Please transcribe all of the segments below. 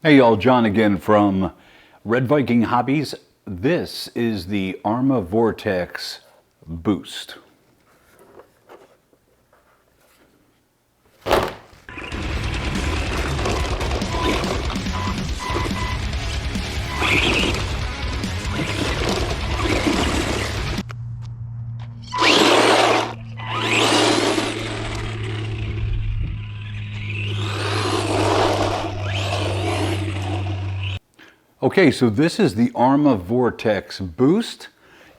Hey y'all, John again from Red Viking Hobbies. This is the Arrma Vorteks Boost. Okay, so this is the Arrma Vorteks Boost.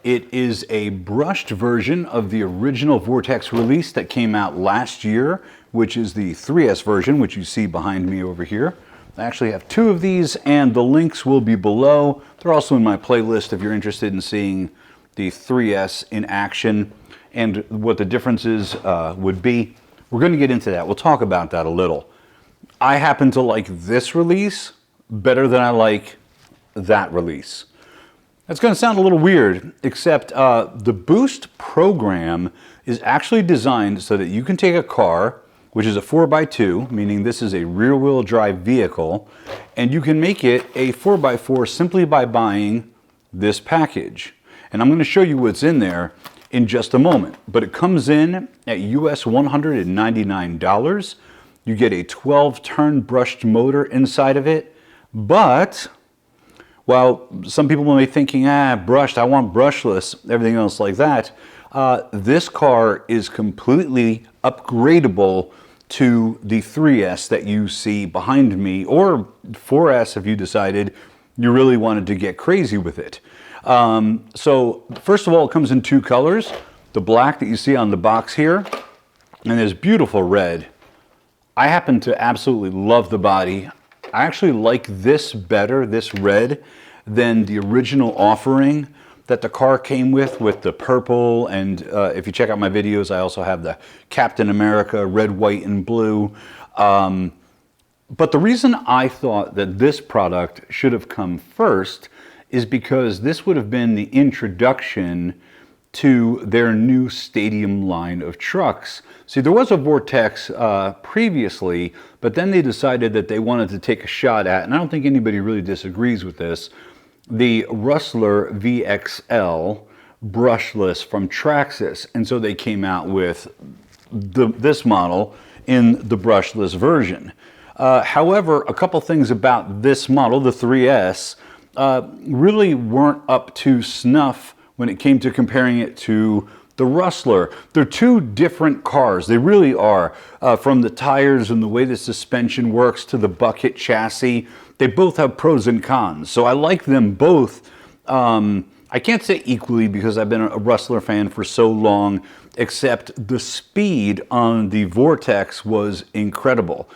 It is a brushed version of the original Vorteks release that came out last year, which is the 3S version, which you see behind me over here. I actually have two of these, and the links will be below. They're also in my playlist if you're interested in seeing the 3S in action and what the differences would be. We're going to get into that. We'll talk about that a little. I happen to like this release better than I like that release. That's going to sound a little weird, except the Boost program is actually designed so that you can take a car, which is a 4x2, meaning this is a rear-wheel drive vehicle, and you can make it a 4x4 simply by buying this package. And I'm going to show you what's in there in just a moment. But it comes in at US $199. You get a 12-turn brushed motor inside of it, but while some people may be thinking, brushed, I want brushless, everything else like that, this car is completely upgradable to the 3S that you see behind me, or 4S if you decided you really wanted to get crazy with it. So first of all, it comes in two colors, the black that you see on the box here, and this beautiful red. I happen to absolutely love the body. I actually like this better, this red, than the original offering that the car came with the purple. And if you check out my videos, I also have the Captain America red, white, and blue. But the reason I thought that this product should have come first is because this would have been the introduction to their new stadium line of trucks. See, there was a Vorteks previously, but then they decided that they wanted to take a shot at, and I don't think anybody really disagrees with this, the Rustler VXL brushless from Traxxas. And so they came out with this model in the brushless version. However, a couple things about this model, the 3S, really weren't up to snuff when it came to comparing it to the Rustler. They're two different cars. They really are. From the tires and the way the suspension works to the bucket chassis, they both have pros and cons. So I like them both. I can't say equally because I've been a Rustler fan for so long, except the speed on the Vorteks was incredible.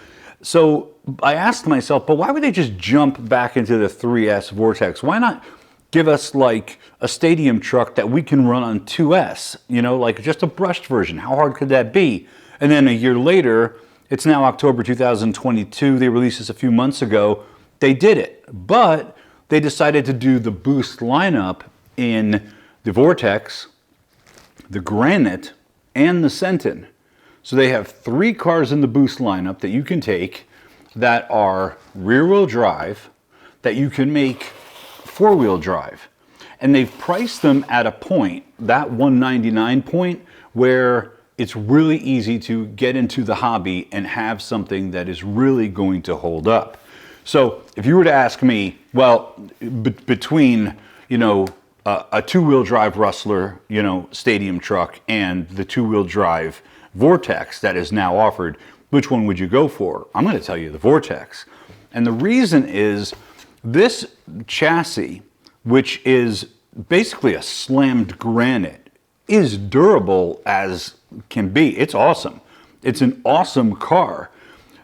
So I asked myself, but why would they just jump back into the 3S Vorteks? Why not give us like a stadium truck that we can run on 2S, you know, like just a brushed version? How hard could that be? And then a year later, it's now October 2022, they released this a few months ago, they did it. But they decided to do the Boost lineup in the Vorteks, the Granite, and the Senton. So they have three cars in the Boost lineup that you can take that are rear-wheel drive, that you can make four-wheel drive. And they've priced them at a point, that $199 point, where it's really easy to get into the hobby and have something that is really going to hold up. So if you were to ask me, well, between, you know, a two-wheel drive Rustler, you know, stadium truck and the two-wheel drive Vorteks that is now offered, which one would you go for? I'm going to tell you the Vorteks. And the reason is this chassis, which is basically a slammed granite, is durable as can be. It's awesome. It's an awesome car.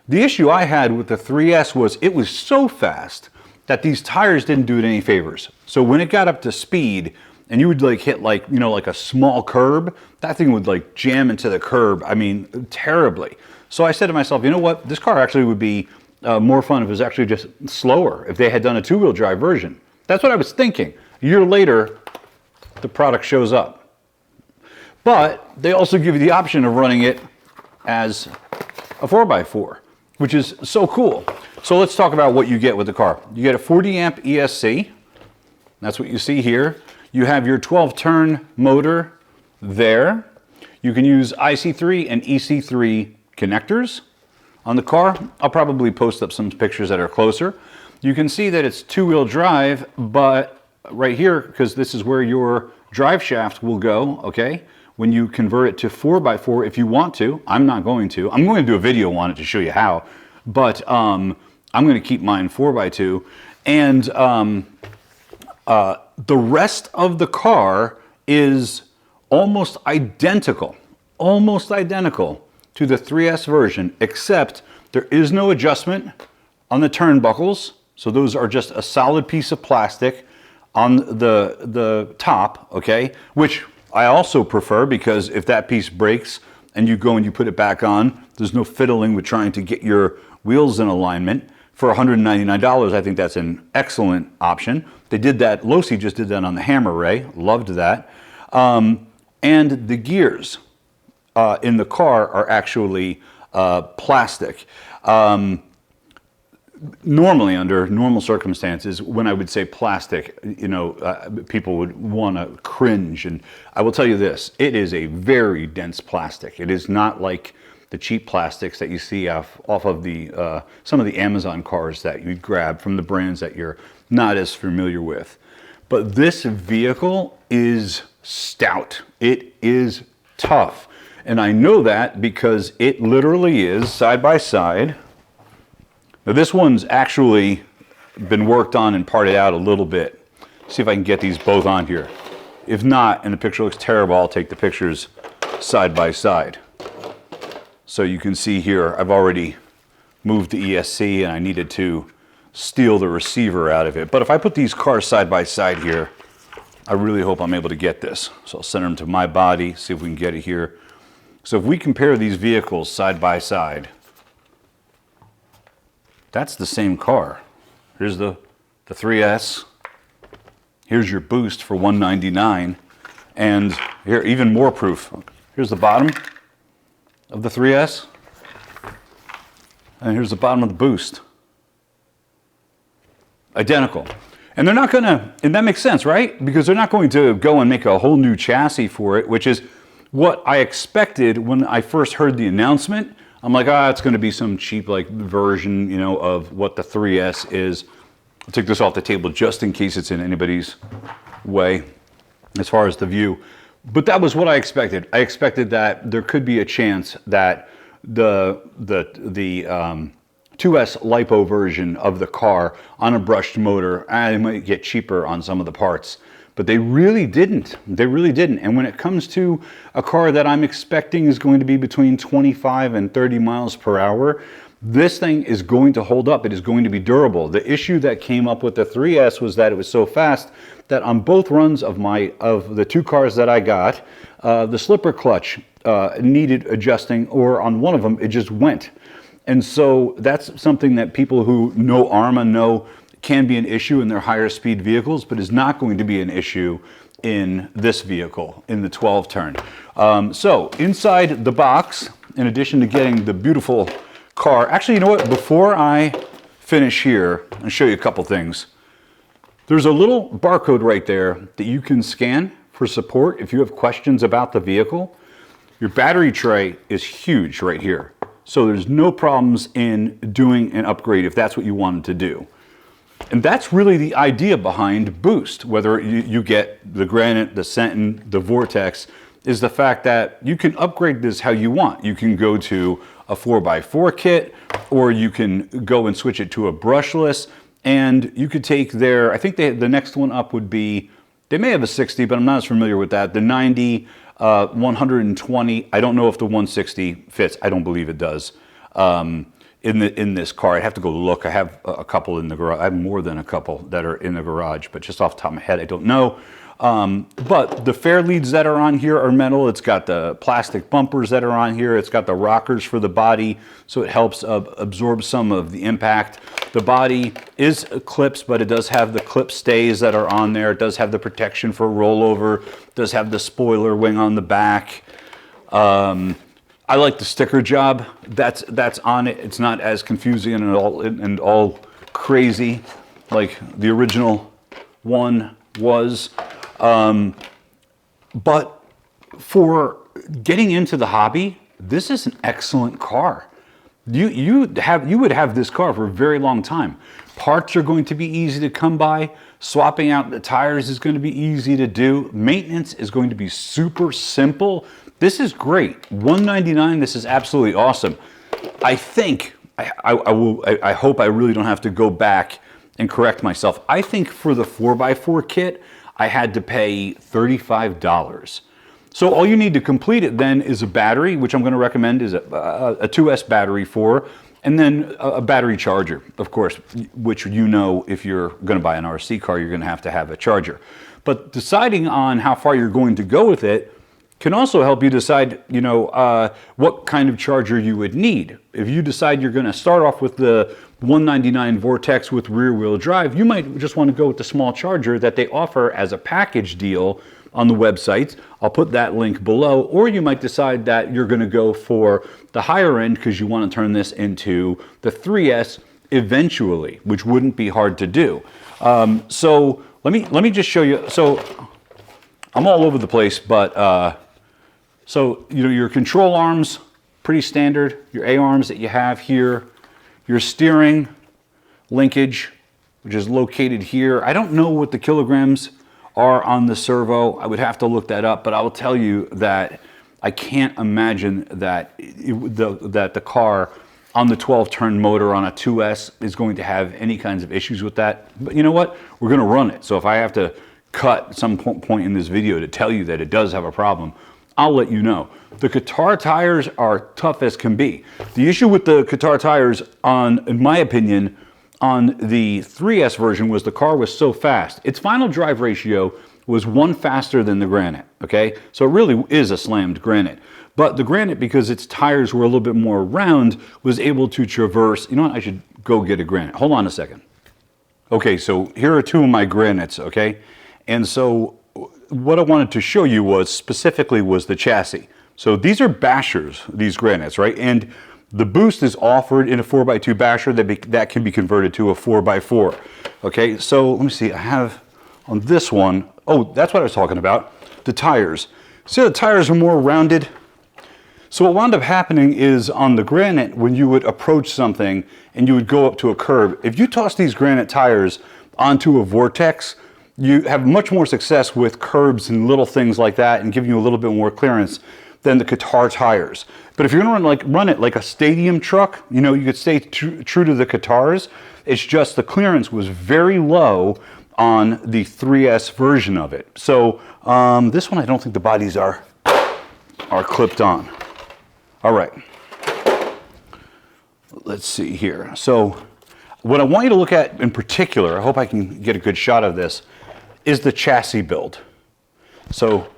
The issue I had with the 3S was it was so fast that these tires didn't do it any favors. So when it got up to speed and you would like hit like, you know, like a small curb, that thing would like jam into the curb. I mean, terribly. So I said to myself, you know what? This car actually would be more fun if it was actually just slower, if they had done a two-wheel drive version. That's what I was thinking. A year later, the product shows up. But they also give you the option of running it as a 4x4, which is so cool. So let's talk about what you get with the car. You get a 40 amp ESC. That's what you see here. You have your 12-turn motor there. You can use IC3 and EC3 connectors on the car. I'll probably post up some pictures that are closer. You can see that it's two-wheel drive, but right here, because this is where your drive shaft will go, okay? When you convert it to 4x4, if you want to, I'm not going to. I'm going to do a video on it to show you how, but I'm going to keep mine 4x2. And the rest of the car is almost identical to the 3S version, except there is no adjustment on the turnbuckles. So those are just a solid piece of plastic on the top, okay? Which I also prefer, because if that piece breaks and you go and you put it back on, there's no fiddling with trying to get your wheels in alignment. For $199, I think that's an excellent option. They did that, Losi just did that on the Hammer Ray, loved that. And the gears in the car are actually plastic. Normally, under normal circumstances, when I would say plastic, you know, people would want to cringe. And I will tell you this, it is a very dense plastic. It is not like the cheap plastics that you see off of the some of the Amazon cars that you grab from the brands that you're not as familiar with. But this vehicle is stout. It is tough. And I know that because it literally is side by side. Now this one's actually been worked on and parted out a little bit. See if I can get these both on here. If not, and the picture looks terrible, I'll take the pictures side by side. So you can see here, I've already moved the ESC and I needed to steal the receiver out of it. But if I put these cars side by side here, I really hope I'm able to get this. So I'll send them to my body, see if we can get it here. So if we compare these vehicles side by side, that's the same car. Here's the 3S. Here's your Boost for $199. And here, even more proof. Here's the bottom of the 3S. And here's the bottom of the Boost. Identical. And they're not gonna, and that makes sense, right? Because they're not going to go and make a whole new chassis for it, which is what I expected when I first heard the announcement. I'm like, it's gonna be some cheap like version, you know, of what the 3S is. I'll take this off the table just in case it's in anybody's way as far as the view. But that was what I expected. I expected that there could be a chance that the 2S Lipo version of the car on a brushed motor, it might get cheaper on some of the parts. But they really didn't. They really didn't. And when it comes to a car that I'm expecting is going to be between 25 and 30 miles per hour, this thing is going to hold up. It is going to be durable. The issue that came up with the 3S was that it was so fast that on both runs of the two cars that I got, the slipper clutch needed adjusting, or on one of them, it just went. And so that's something that people who know Arrma know can be an issue in their higher speed vehicles, but is not going to be an issue in this vehicle, in the 12-turn. So inside the box, in addition to getting the beautiful car, actually, you know what? Before I finish here, I'll show you a couple things. There's a little barcode right there that you can scan for support if you have questions about the vehicle. Your battery tray is huge right here. So there's no problems in doing an upgrade if that's what you wanted to do. And that's really the idea behind Boost, whether you get the Granite, the Senton, the Vorteks, is the fact that you can upgrade this how you want. You can go to a 4x4 kit, or you can go and switch it to a brushless, and you could take their, I think the next one up would be, they may have a 60, but I'm not as familiar with that. The 90, 120, I don't know if the 160 fits. I don't believe it does. In this car, I'd have to go look. I have a couple in the garage. I have more than a couple that are in the garage, but just off the top of my head, I don't know. But the fair leads that are on here are metal. It's got the plastic bumpers that are on here. It's got the rockers for the body, so it helps absorb some of the impact. The body is clips, but it does have the clip stays that are on there. It does have the protection for rollover. It does have the spoiler wing on the back. I like the sticker job that's on it. It's not as confusing and all crazy like the original one was. But for getting into the hobby, this is an excellent car. You would have this car for a very long time. Parts are going to be easy to come by. Swapping out the tires is going to be easy to do. Maintenance is going to be super simple. This is great. $199. This is absolutely awesome. I think I hope I really don't have to go back and correct myself. I think for the 4x4 kit, I had to pay $35. So all you need to complete it then is a battery, which I'm going to recommend is a 2S battery for, and then a battery charger, of course, which you know if you're going to buy an RC car, you're going to have a charger. But deciding on how far you're going to go with it can also help you decide, what kind of charger you would need. If you decide you're going to start off with the $199 Vorteks with rear-wheel drive, you might just want to go with the small charger that they offer as a package deal on the website. I'll put that link below. Or you might decide that you're going to go for the higher end because you want to turn this into the 3S eventually, which wouldn't be hard to do. So let me just show you. So I'm all over the place, but so your control arms, pretty standard. Your A arms that you have here. Your steering linkage, which is located here. I don't know what the kilograms are on the servo. I would have to look that up, but I will tell you that I can't imagine that the car on the 12-turn motor on a 2S is going to have any kinds of issues with that. But you know what? We're going to run it. So if I have to cut some point in this video to tell you that it does have a problem, I'll let you know. The Qatar tires are tough as can be. The issue with the Qatar tires, in my opinion, on the 3S version was the car was so fast. Its final drive ratio was 1 faster than the Granite, okay? So it really is a slammed Granite. But the Granite, because its tires were a little bit more round, was able to traverse. You know what? I should go get a Granite. Hold on a second. Okay, so here are two of my Granites, okay? And so what I wanted to show you was the chassis. So these are bashers, these Granites, right? And the Boost is offered in a 4x2 basher that can be converted to a 4x4. Okay, so let me see. I have on this one, oh, that's what I was talking about, the tires. See, the tires are more rounded. So what wound up happening is on the Granite, when you would approach something and you would go up to a curb, if you toss these Granite tires onto a Vorteks, you have much more success with curbs and little things like that and giving you a little bit more clearance than the Qatar tires. But if you're gonna run it like a stadium truck, you could stay true to the Qatars. It's just the clearance was very low on the 3S version of it. So this one, I don't think the bodies are clipped on. All right, let's see here. So what I want you to look at in particular, I hope I can get a good shot of this, is the chassis build. So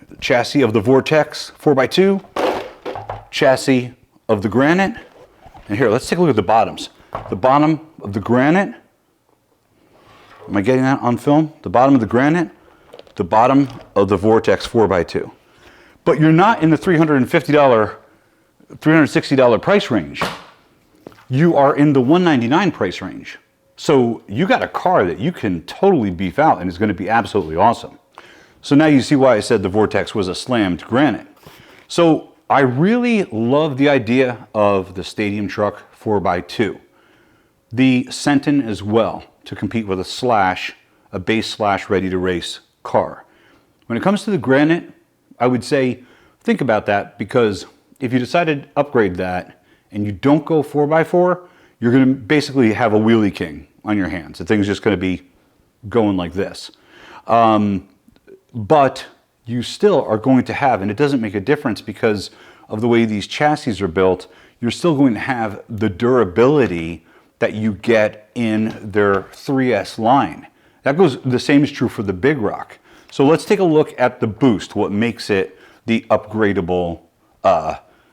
the chassis of the Vorteks 4x2, chassis of the Granite, and here, let's take a look at the bottoms. The bottom of the Granite, am I getting that on film? The bottom of the Granite, the bottom of the Vorteks 4x2. But you're not in the $350, $360 price range. You are in the $199 price range. So you got a car that you can totally beef out and is going to be absolutely awesome. So now you see why I said the Vorteks was a slammed Granite. So I really love the idea of the Stadium Truck 4x2. The Senton as well, to compete with a base / ready to race car. When it comes to the Granite, I would say think about that, because if you decided to upgrade that and you don't go 4x4, you're going to basically have a wheelie king on your hands. The thing's just going to be going like this. But you still are going to have, and it doesn't make a difference because of the way these chassis are built, you're still going to have the durability that you get in their 3S line. The same is true for the Big Rock. So let's take a look at the Boost, what makes it the upgradable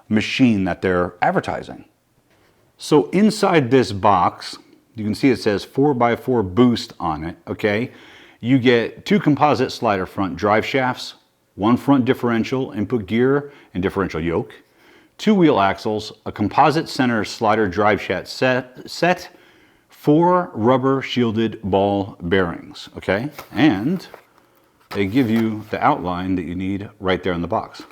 machine that they're advertising. So inside this box, you can see it says 4x4 Boost on it, okay? You get 2 composite slider front drive shafts, 1 front differential input gear and differential yoke, 2 wheel axles, a composite center slider drive shaft set, 4 rubber shielded ball bearings, okay? And they give you the outline that you need right there in the box.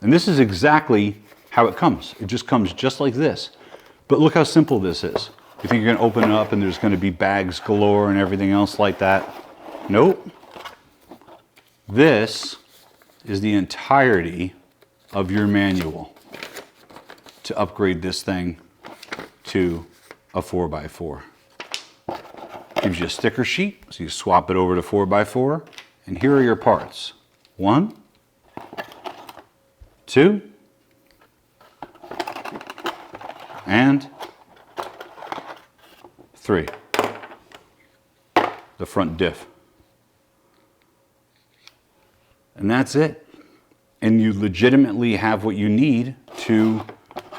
And this is exactly how it comes. It just comes just like this. But look how simple this is. You think you're gonna open it up and there's gonna be bags galore and everything else like that? Nope. This is the entirety of your manual to upgrade this thing to a 4x4. Gives you a sticker sheet, so you swap it over to 4x4, and here are your parts. 1, 2, and 3. The front diff. And that's it. And you legitimately have what you need to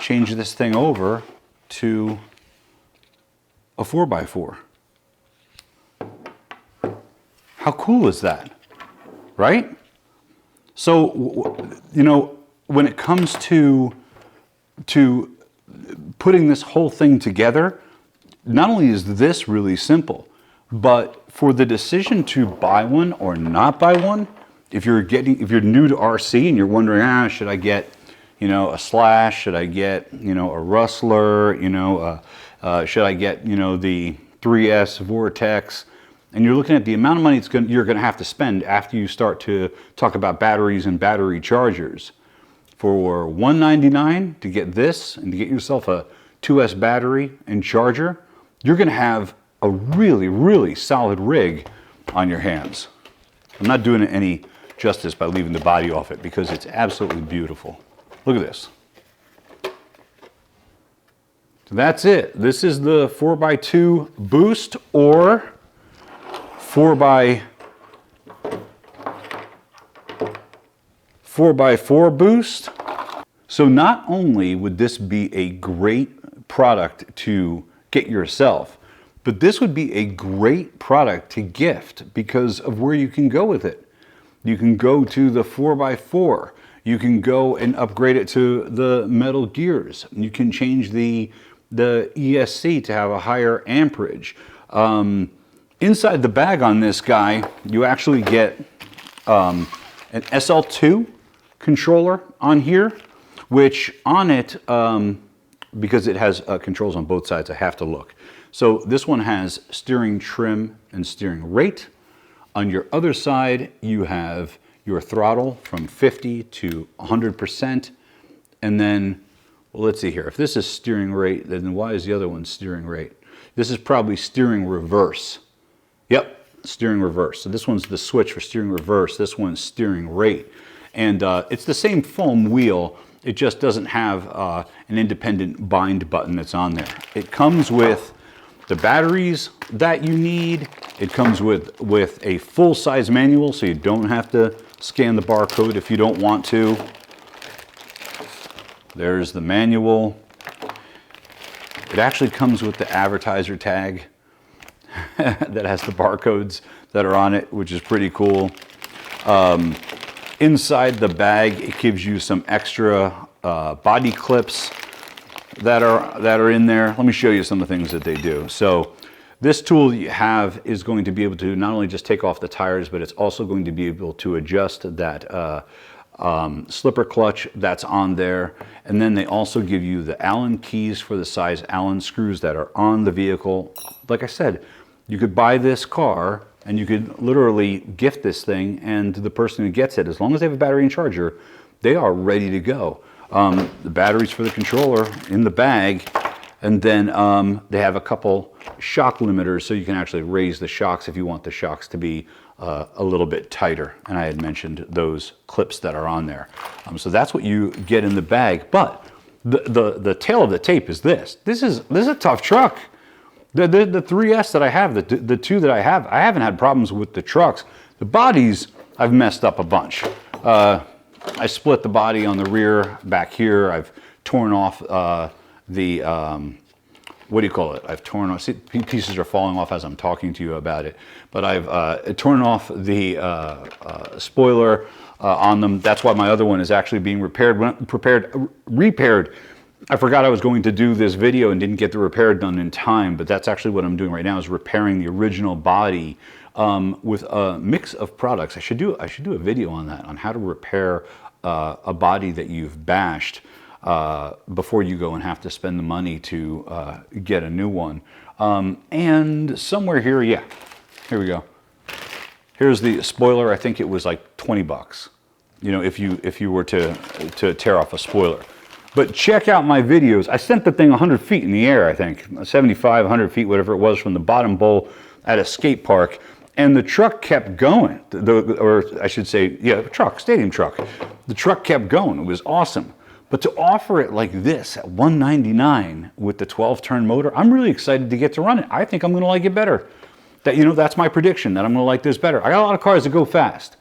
change this thing over to a 4x4. How cool is that? Right? So, you know, when it comes to putting this whole thing together, not only is this really simple, but for the decision to buy one or not buy one, if you're new to RC and you're wondering, should I get, you know, a Slash? Should I get, you know, a Rustler? You know, should I get, you know, the 3S Vorteks? And you're looking at the amount of money you're going to have to spend after you start to talk about batteries and battery chargers. For $199 to get this and to get yourself a 2S battery and charger, you're going to have a really, really solid rig on your hands. I'm not doing it any justice by leaving the body off it because it's absolutely beautiful. Look at this. So that's it. This is the 4x2 Boost or 4x4 Boost. So not only would this be a great product to get yourself, but this would be a great product to gift because of where you can go with it. You can go to the 4x4. You can go and upgrade it to the metal gears. You can change the ESC to have a higher amperage. Inside the bag on this guy, you actually get an SL2 controller on here, which on it, because it has controls on both sides, I have to look. So this one has steering trim and steering rate. On your other side, you have your throttle from 50 to 100%. And then, well, let's see here. If this is steering rate, then why is the other one steering rate? This is probably steering reverse. Yep, steering reverse. So this one's the switch for steering reverse. This one's steering rate. And it's the same foam wheel. It just doesn't have an independent bind button that's on there. It comes with the batteries that you need. It comes with a full-size manual, so you don't have to scan the barcode if you don't want to. There's the manual. It actually comes with the advertiser tag that has the barcodes that are on it, which is pretty cool. Inside the bag, it gives you some extra body clips that are in there. Let me show you some of the things that they do. So this tool that you have is going to be able to not only just take off the tires, but it's also going to be able to adjust that slipper clutch that's on there. And then they also give you the Allen keys for the size Allen screws that are on the vehicle. Like I said, you could buy this car and you could literally gift this thing, and the person who gets it, as long as they have a battery and charger, they are ready to go. The batteries for the controller in the bag, and then they have a couple shock limiters so you can actually raise the shocks if you want the shocks to be a little bit tighter. And I had mentioned those clips that are on there. So that's what you get in the bag. But the tail of the tape is this. This is a tough truck. The 3S that I have, the 2 that I haven't had problems with the trucks. The bodies, I've messed up a bunch. I split the body on the rear back here. I've torn off the what do you call it? I've torn off, see, pieces are falling off as I'm talking to you about it, but I've torn off the spoiler on them. That's why my other one is actually being repaired. Repaired. I forgot I was going to do this video and didn't get the repair done in time, but that's actually what I'm doing right now, is repairing the original body with a mix of products. I should do a video on that, on how to repair a body that you've bashed before you go and have to spend the money to get a new one. And somewhere here, yeah, here we go. Here's the spoiler. I think it was like 20 bucks, you know, if you were to tear off a spoiler. But check out my videos. I sent the thing 100 feet in the air, I think, 75, 100 feet, whatever it was, from the bottom bowl at a skate park. And the truck kept going, or I should say, yeah, truck, stadium truck. The truck kept going. It was awesome. But to offer it like this at $199 with the 12-turn motor, I'm really excited to get to run it. I think I'm going to like it better. That, you know, that's my prediction, that I'm going to like this better. I got a lot of cars that go fast.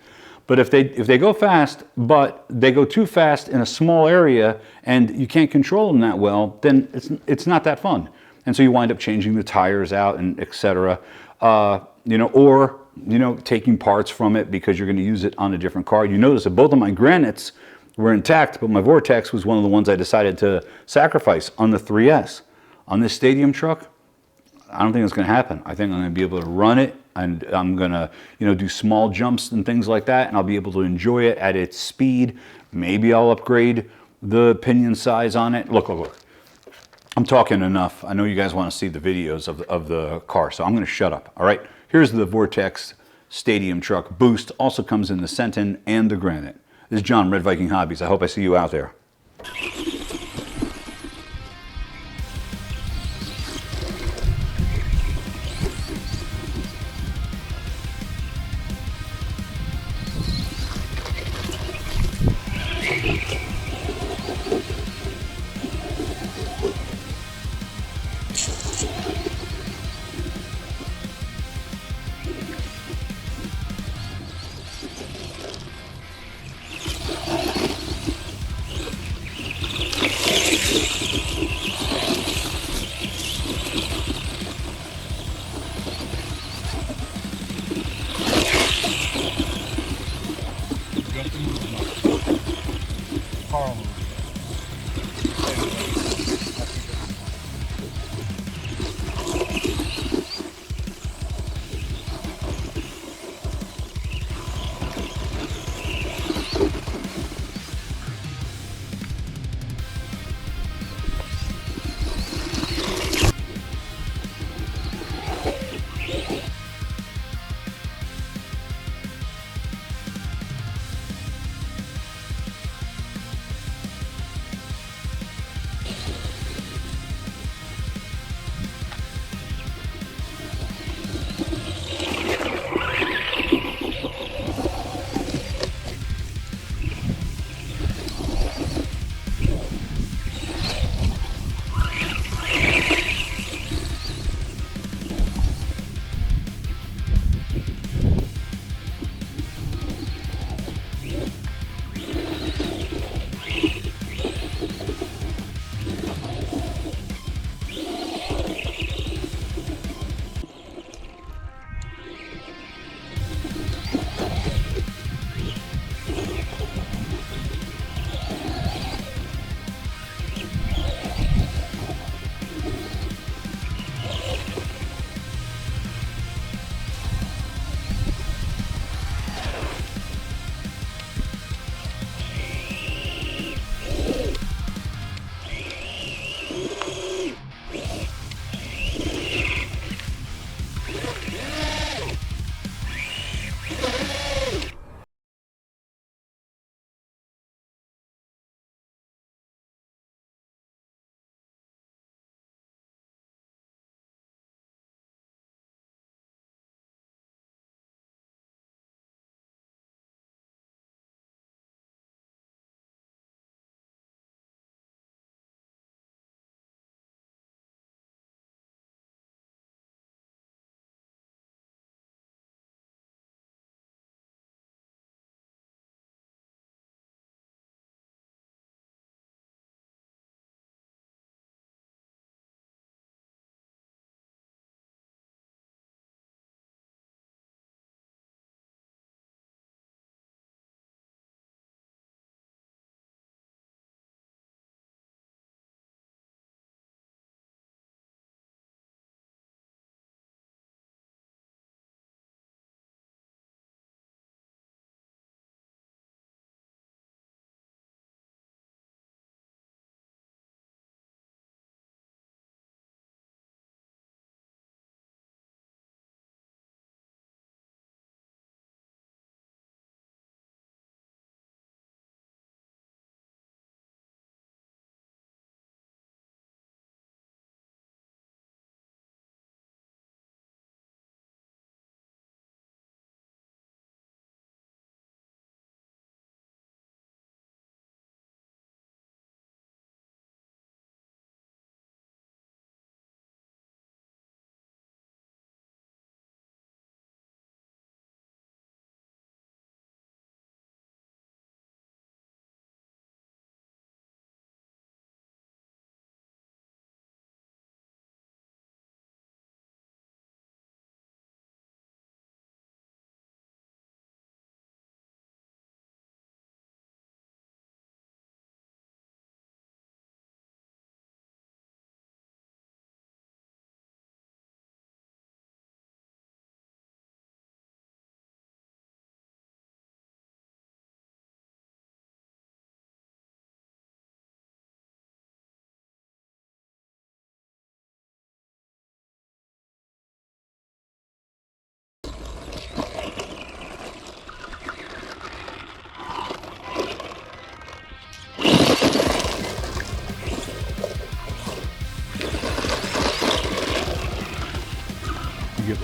But if they go fast, but they go too fast in a small area and you can't control them that well, then it's not that fun. And so you wind up changing the tires out and etc. You know, or, you know, taking parts from it because you're going to use it on a different car. You notice that both of my Granites were intact, but my Vorteks was one of the ones I decided to sacrifice on the 3S. On this stadium truck, I don't think it's going to happen. I think I'm going to be able to run it, and I'm going to, you know, do small jumps and things like that, and I'll be able to enjoy it at its speed. Maybe I'll upgrade the pinion size on it. Look, look, look. I'm talking enough. I know you guys want to see the videos of the car, so I'm going to shut up. All right. Here's the Vorteks Stadium Truck Boost. Also comes in the Senton and the Granite. This is John, Red Viking Hobbies. I hope I see you out there.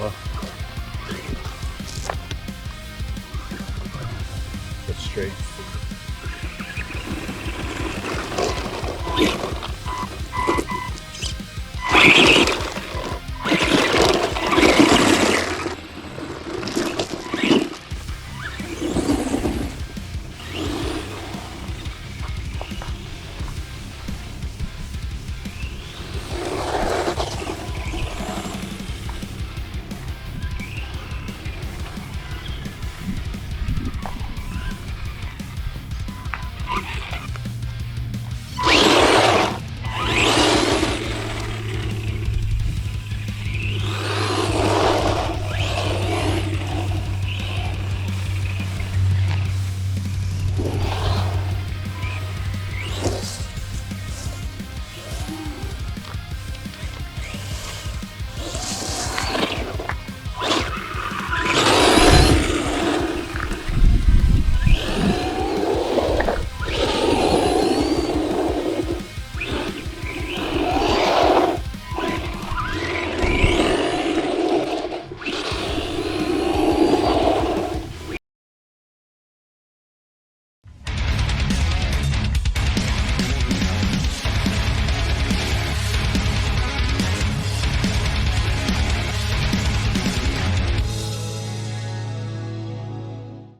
well. That's straight.